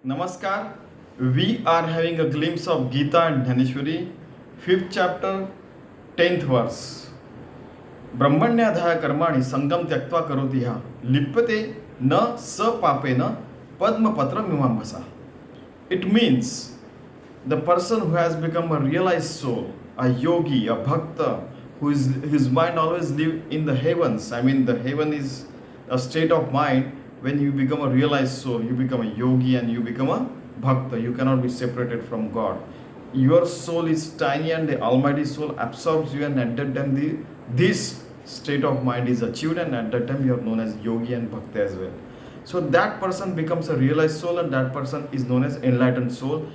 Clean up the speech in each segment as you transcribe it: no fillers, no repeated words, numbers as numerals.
Namaskar. We are having a glimpse of Geeta and Dnyaneshwari, 5th chapter, 10th verse. ब्रह्मण्याधाय कर्माणि संगम त्यक्त्वा करोति ह्यः लिप्यते न स पापेन padmapatra mimambasa. It means the person who has become a realized soul, a yogi, a bhakta, his mind always live in the heavens. I mean, the heaven is a state of mind. When you become a realized soul, you become a yogi and you become a bhakta. You cannot be separated from God. Your soul is tiny and the Almighty soul absorbs you, and at that time this state of mind is achieved, and at that time you are known as yogi and bhakta as well. So that person becomes a realized soul, and that person is known as enlightened soul.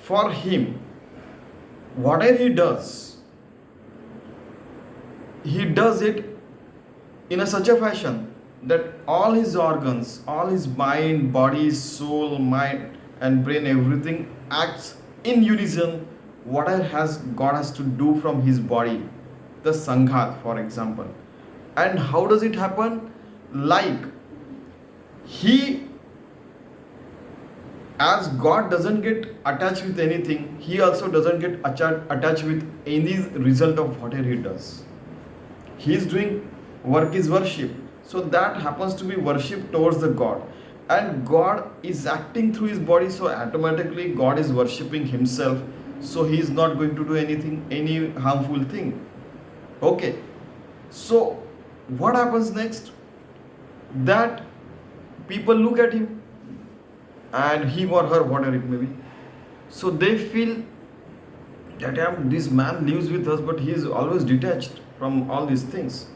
For him, whatever he does it in such a fashion that all his organs, all his mind, body, soul, mind and brain, everything acts in unison. Whatever God has to do from his body, the Sanghat for example. And how does it happen? Like he, as God doesn't get attached with anything, he also doesn't get attached with any result of whatever he does. He is doing work is worship. So that happens to be worship towards the God. And God is acting through his body, so automatically God is worshipping himself. So he is not going to do anything, any harmful thing. Okay. So what happens next? That people look at him, and him or her, whatever it may be. So they feel that this man lives with us, but he is always detached from all these things.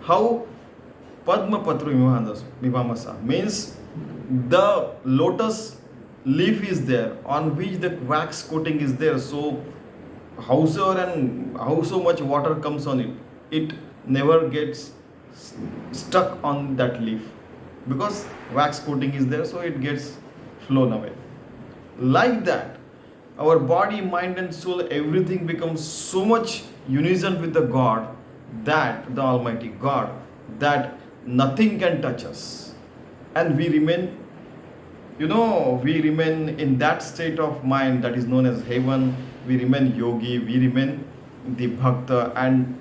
How? Padmapatra mimambasa means the lotus leaf is there on which the wax coating is there. So how so much water comes on it, it never gets stuck on that leaf because wax coating is there, so it gets flown away. Like that, our body, mind and soul, everything becomes so much unison with the God, that the Almighty God, that nothing can touch us, and we remain in that state of mind that is known as heaven. We remain yogi, we remain the bhakta, and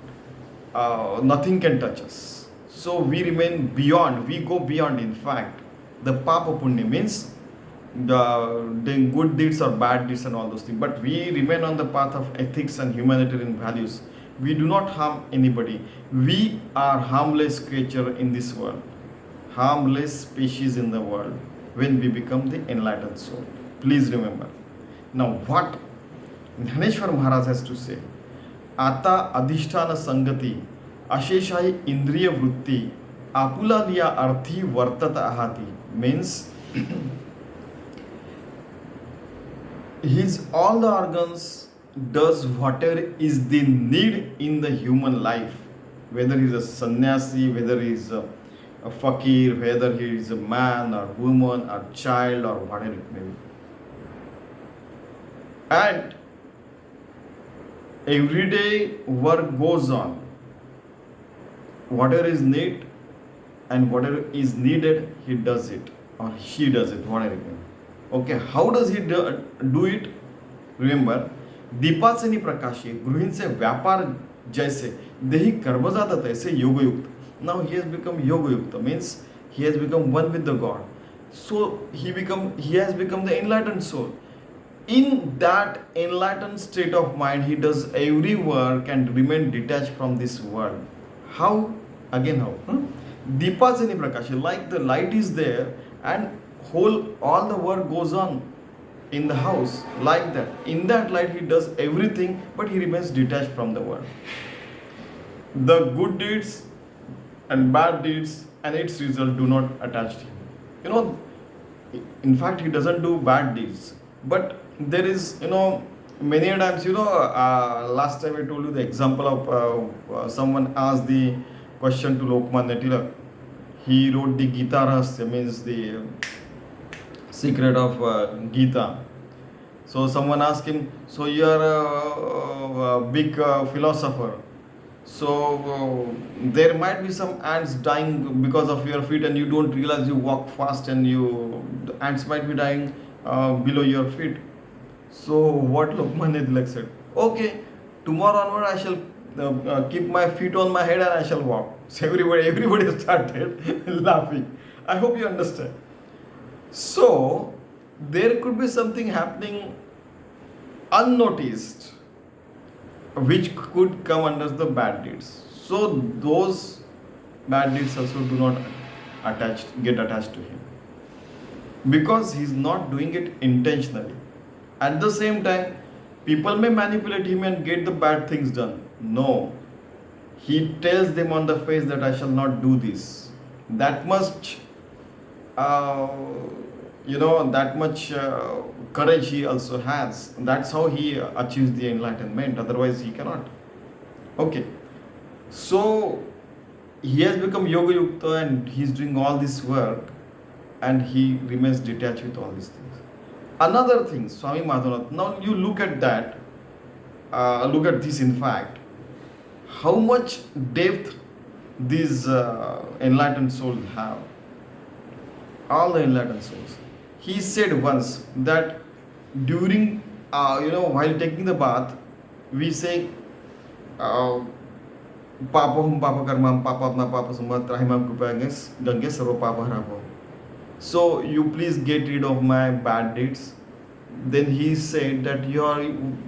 nothing can touch us. So we remain beyond, we go beyond. In fact, the papa punya means the good deeds or bad deeds and all those things, but we remain on the path of ethics and humanitarian values. We do not harm anybody. We are harmless creature in this world, harmless species in the world when we become the enlightened soul. Please remember. Now what Dnyaneshwari Maharaj has to say? Ata adhisthana sangati asheshai indriya vritti apula liya arthi vartata ahati means his all the organs does whatever is the need in the human life, whether he is a sannyasi, whether he is a fakir, whether he is a man or woman or child or whatever it may be. And everyday work goes on. Whatever is need and whatever is needed, he does it or she does it, whatever it may be. Okay, how does he do it? Remember, दीपाचे नि प्रकाशी गृहींचे व्यापार जैसे देही कर्म जातात ऐसे योगयुक्त. Now he has become yoga means he has become one with the God. So he has become the enlightened soul. In that enlightened state of mind, he does every work and remain detached from this world. How? Again how? Deepa's ni prakash, like the light is there and all the work goes on in the house like that. In that light he does everything, but he remains detached from the world. The good deeds and bad deeds and its result do not attach to him. In fact, he doesn't do bad deeds, but there is, many times, last time I told you the example of someone asked the question to Lokmanya Tilak. He wrote the Geeta Adhyay, means the secret of Gita. So someone asked him, so you are a big philosopher, so there might be some ants dying because of your feet and you don't realize, you walk fast and the ants might be dying below your feet. So what Lokmanya Tilak said, okay, tomorrow onward I shall keep my feet on my head and I shall walk. So everybody started laughing. I hope you understand. So there could be something happening unnoticed which could come under the bad deeds. So those bad deeds also do not get attached to him, because he's not doing it intentionally. At the same time, people may manipulate him and get the bad things done. No, he tells them on the face that I shall not do this. That much, uh, that much courage he also has. That's how he achieves the enlightenment. Otherwise, he cannot. Okay, so he has become Yoga Yukta and he's doing all this work, and he remains detached with all these things. Another thing, Swami Madhavanath, now you look at that, look at this in fact, how much depth these enlightened souls have. All the enlightened souls. He said once that during, while taking the bath, we say, Papahum Papa Karmam Papapna Papa Sumbat Rahimam Kupanges Ganges Sarva Papa Harapo. So you please get rid of my bad deeds. Then he said that you are,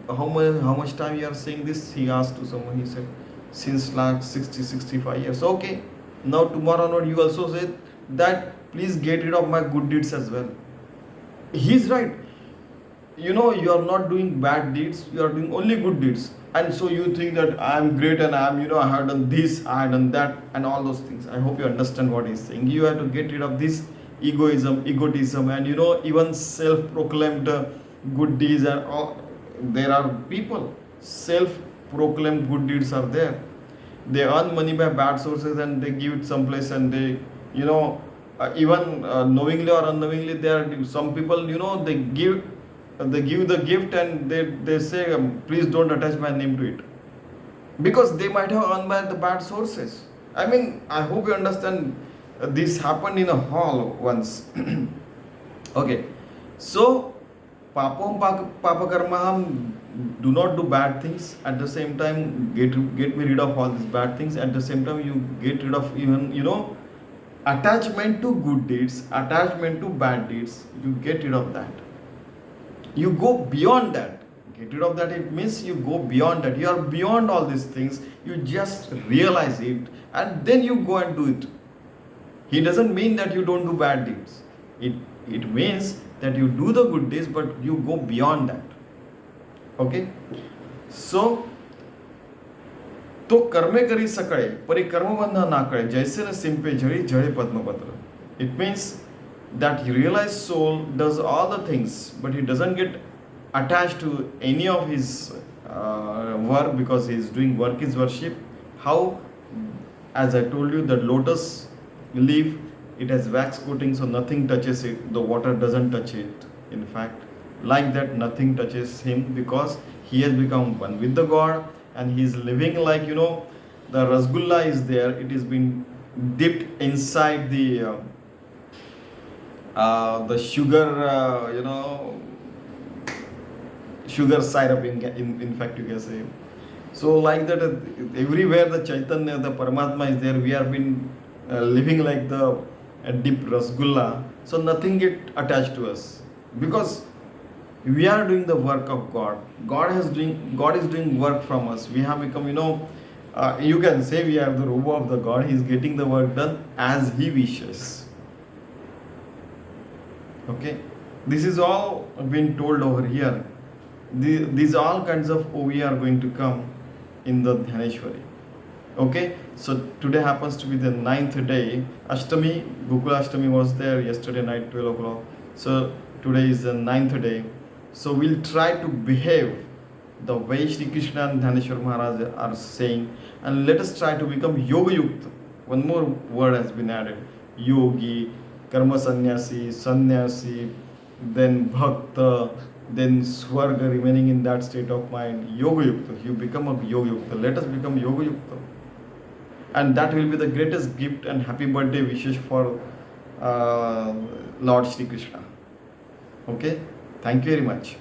how much time you are saying this? He asked to someone. He said, since last 65 years. Okay, now tomorrow onward you also said that please get rid of my good deeds as well. He's right. You are not doing bad deeds, you are doing only good deeds. And so you think that I am great and I have done this, I have done that, and all those things. I hope you understand what he's saying. You have to get rid of this egotism, and even self-proclaimed good deeds. And there are people, self-proclaimed good deeds are there. They earn money by bad sources and they give it someplace, and they, even knowingly or unknowingly, there are some people, they give the gift and they say, please don't attach my name to it, because they might have earned by the bad sources. I mean, I hope you understand. This happened in a hall once. Okay, so Papam Papa Karmaham, do not do bad things. At the same time, get me rid of all these bad things. At the same time, you get rid of even, attachment to good deeds, attachment to bad deeds. You get rid of that. You go beyond that. Get rid of that, it means you go beyond that. You are beyond all these things. You just realize it and then you go and do it. He doesn't mean that you don't do bad deeds. It means that you do the good deeds, but you go beyond that. Okay? So, तो कर्मे करी सकळे परी कर्मबंध ना कळे जैसे न सिंपे झळी झळे पद्मपत्र. It means that he realized soul does all the things, but he doesn't get attached to any of his work, because he is doing work is worship. How? As I told you, the lotus leaf, it has wax coating, so nothing touches it. The water doesn't touch it. In fact, like that, nothing touches him, because he has become one with the God, and he is living like, the rasgulla is there. It is being dipped inside the sugar, sugar syrup. In fact, you can say. So like that, everywhere the Chaitanya, the Paramatma is there. We have been living like the deep rasgulla, so nothing get attached to us, because we are doing the work of God. God is doing work from us. We have become, you can say we are the robot of the God. He is getting the work done as He wishes. Okay, this is all been told over here. These all kinds of OV are going to come in the Dnyaneshwari. Okay, so today happens to be the 9th day. Ashtami, Gokula Ashtami was there yesterday night, 12 o'clock. So today is the 9th day. So we'll try to behave the way Shri Krishna and Dnyaneshwari Maharaj are saying, and let us try to become Yoga Yukta. One more word has been added: Yogi, Karma Sannyasi, then Bhakta, then Swarga, remaining in that state of mind. Yoga Yukta. You become a Yoga Yukta. Let us become Yoga Yukta. And that will be the greatest gift and happy birthday wishes for Lord Shri Krishna. Okay, thank you very much.